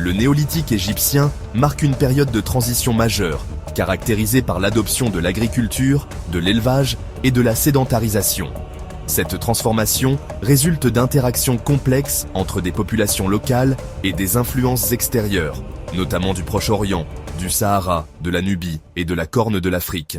Le néolithique égyptien marque une période de transition majeure, caractérisée par l'adoption de l'agriculture, de l'élevage et de la sédentarisation. Cette transformation résulte d'interactions complexes entre des populations locales et des influences extérieures, notamment du Proche-Orient, du Sahara, de la Nubie et de la Corne de l'Afrique.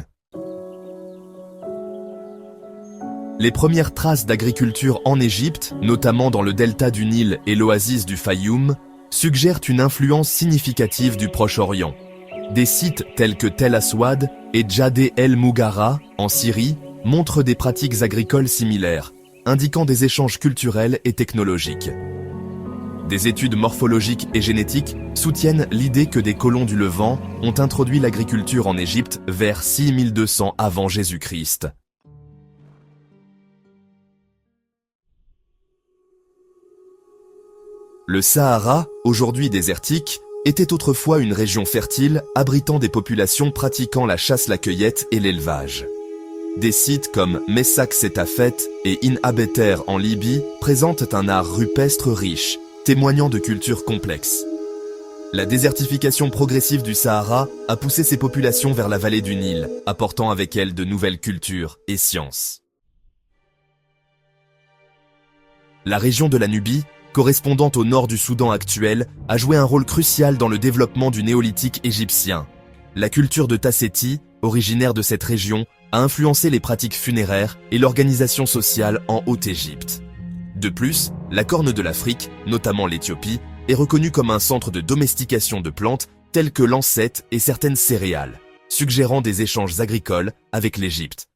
Les premières traces d'agriculture en Égypte, notamment dans le delta du Nil et l'oasis du Fayoum, suggèrent une influence significative du Proche-Orient. Des sites tels que Tel Aswad et Djadé El Mougara, en Syrie, montrent des pratiques agricoles similaires, indiquant des échanges culturels et technologiques. Des études morphologiques et génétiques soutiennent l'idée que des colons du Levant ont introduit l'agriculture en Égypte vers 6200 avant Jésus-Christ. Le Sahara, aujourd'hui désertique, était autrefois une région fertile abritant des populations pratiquant la chasse, la cueillette et l'élevage. Des sites comme Messac Setafet et In-Abeter en Libye présentent un art rupestre riche, témoignant de cultures complexes. La désertification progressive du Sahara a poussé ces populations vers la vallée du Nil, apportant avec elle de nouvelles cultures et sciences. La région de la Nubie, correspondant au nord du Soudan actuel, a joué un rôle crucial dans le développement du néolithique égyptien. La culture de Tasseti, originaire de cette région, a influencé les pratiques funéraires et l'organisation sociale en Haute-Égypte. De plus, la Corne de l'Afrique, notamment l'Éthiopie, est reconnue comme un centre de domestication de plantes telles que l'ancette et certaines céréales, suggérant des échanges agricoles avec l'Égypte.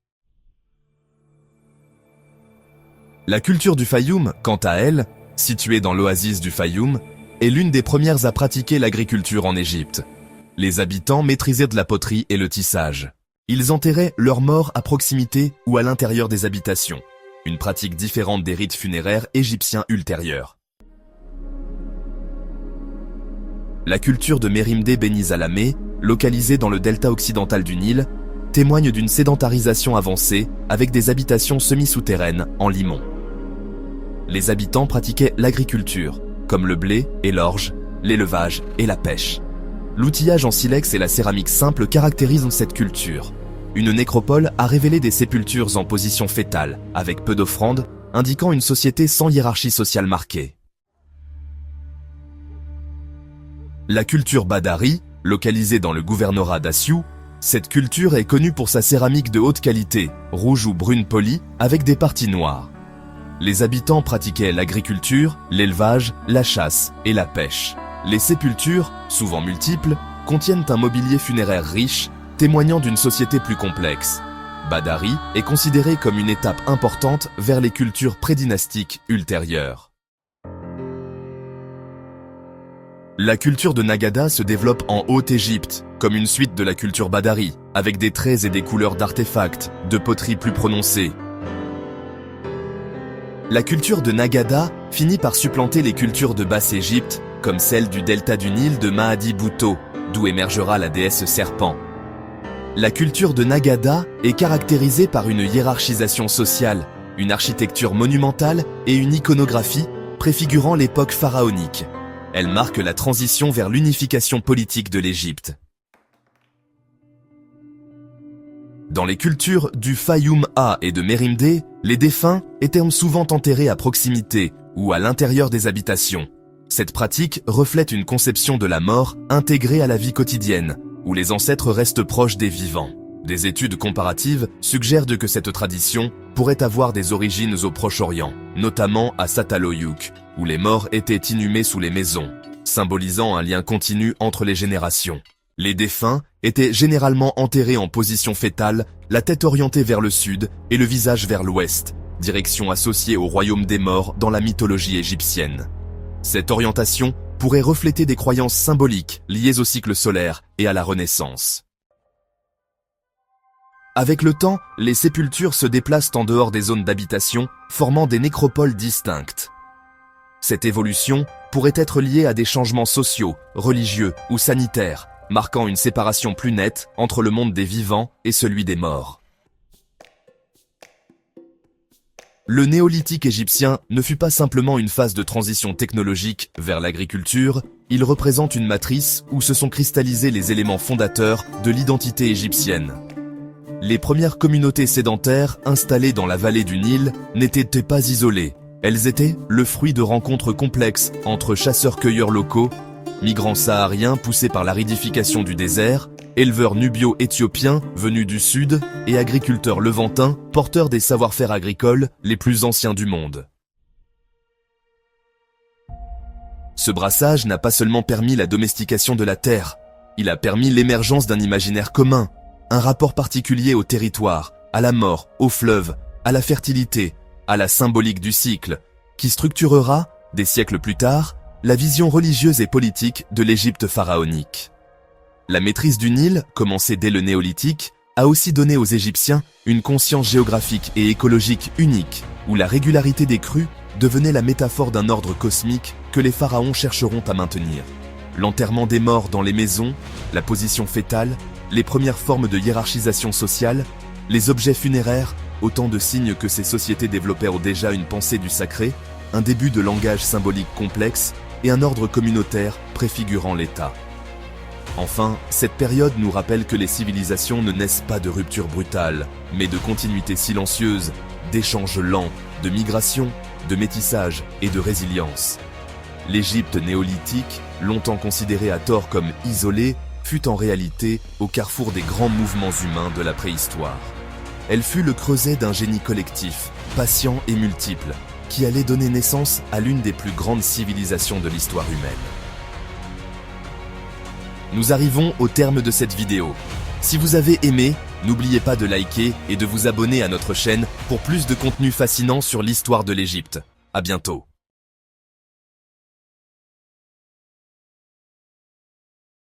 La culture du Fayoum, quant à elle, située dans l'oasis du Fayoum, est l'une des premières à pratiquer l'agriculture en Égypte. Les habitants maîtrisaient de la poterie et le tissage. Ils enterraient leurs morts à proximité ou à l'intérieur des habitations, une pratique différente des rites funéraires égyptiens ultérieurs. La culture de Merimde Beni Salameh, localisée dans le delta occidental du Nil, témoigne d'une sédentarisation avancée avec des habitations semi-souterraines en limon. Les habitants pratiquaient l'agriculture, comme le blé et l'orge, l'élevage et la pêche. L'outillage en silex et la céramique simple caractérisent cette culture. Une nécropole a révélé des sépultures en position fétale, avec peu d'offrandes, indiquant une société sans hiérarchie sociale marquée. La culture Badari, localisée dans le gouvernorat d'Assiou, cette culture est connue pour sa céramique de haute qualité, rouge ou brune polie, avec des parties noires. Les habitants pratiquaient l'agriculture, l'élevage, la chasse et la pêche. Les sépultures, souvent multiples, contiennent un mobilier funéraire riche, témoignant d'une société plus complexe. Badari est considéré comme une étape importante vers les cultures prédynastiques ultérieures. La culture de Nagada se développe en Haute-Égypte, comme une suite de la culture Badari, avec des traits et des couleurs d'artefacts, de poterie plus prononcées. La culture de Nagada finit par supplanter les cultures de Basse-Égypte, comme celle du delta du Nil de Mahadi Bouto, d'où émergera la déesse serpent. La culture de Nagada est caractérisée par une hiérarchisation sociale, une architecture monumentale et une iconographie préfigurant l'époque pharaonique. Elle marque la transition vers l'unification politique de l'Égypte. Dans les cultures du Fayoum A et de Merimde, les défunts étaient souvent enterrés à proximité ou à l'intérieur des habitations. Cette pratique reflète une conception de la mort intégrée à la vie quotidienne, où les ancêtres restent proches des vivants. Des études comparatives suggèrent que cette tradition pourrait avoir des origines au Proche-Orient, notamment à Sataloyouk, où les morts étaient inhumés sous les maisons, symbolisant un lien continu entre les générations. Les défunts étaient généralement enterrés en position fétale, la tête orientée vers le sud et le visage vers l'ouest, direction associée au royaume des morts dans la mythologie égyptienne. Cette orientation pourrait refléter des croyances symboliques liées au cycle solaire et à la Renaissance. Avec le temps, les sépultures se déplacent en dehors des zones d'habitation, formant des nécropoles distinctes. Cette évolution pourrait être liée à des changements sociaux, religieux ou sanitaires, marquant une séparation plus nette entre le monde des vivants et celui des morts. Le néolithique égyptien ne fut pas simplement une phase de transition technologique vers l'agriculture, il représente une matrice où se sont cristallisés les éléments fondateurs de l'identité égyptienne. Les premières communautés sédentaires installées dans la vallée du Nil n'étaient pas isolées. Elles étaient le fruit de rencontres complexes entre chasseurs-cueilleurs locaux, migrants sahariens poussés par l'aridification du désert, éleveurs nubio-éthiopiens venus du sud et agriculteurs levantins porteurs des savoir-faire agricoles les plus anciens du monde. Ce brassage n'a pas seulement permis la domestication de la terre, il a permis l'émergence d'un imaginaire commun, un rapport particulier au territoire, à la mort, au fleuve, à la fertilité, à la symbolique du cycle, qui structurera, des siècles plus tard, la vision religieuse et politique de l'Égypte pharaonique. La maîtrise du Nil, commencée dès le néolithique, a aussi donné aux Égyptiens une conscience géographique et écologique unique, où la régularité des crues devenait la métaphore d'un ordre cosmique que les pharaons chercheront à maintenir. L'enterrement des morts dans les maisons, la position fétale, les premières formes de hiérarchisation sociale, les objets funéraires, autant de signes que ces sociétés développèrent déjà une pensée du sacré, un début de langage symbolique complexe et un ordre communautaire préfigurant l'État. Enfin, cette période nous rappelle que les civilisations ne naissent pas de ruptures brutales, mais de continuité silencieuse, d'échanges lents, de migration, de métissage et de résilience. L'Égypte néolithique, longtemps considérée à tort comme isolée, fut en réalité au carrefour des grands mouvements humains de la préhistoire. Elle fut le creuset d'un génie collectif, patient et multiple, qui allait donner naissance à l'une des plus grandes civilisations de l'histoire humaine. Nous arrivons au terme de cette vidéo. Si vous avez aimé, n'oubliez pas de liker et de vous abonner à notre chaîne pour plus de contenu fascinant sur l'histoire de l'Égypte. À bientôt.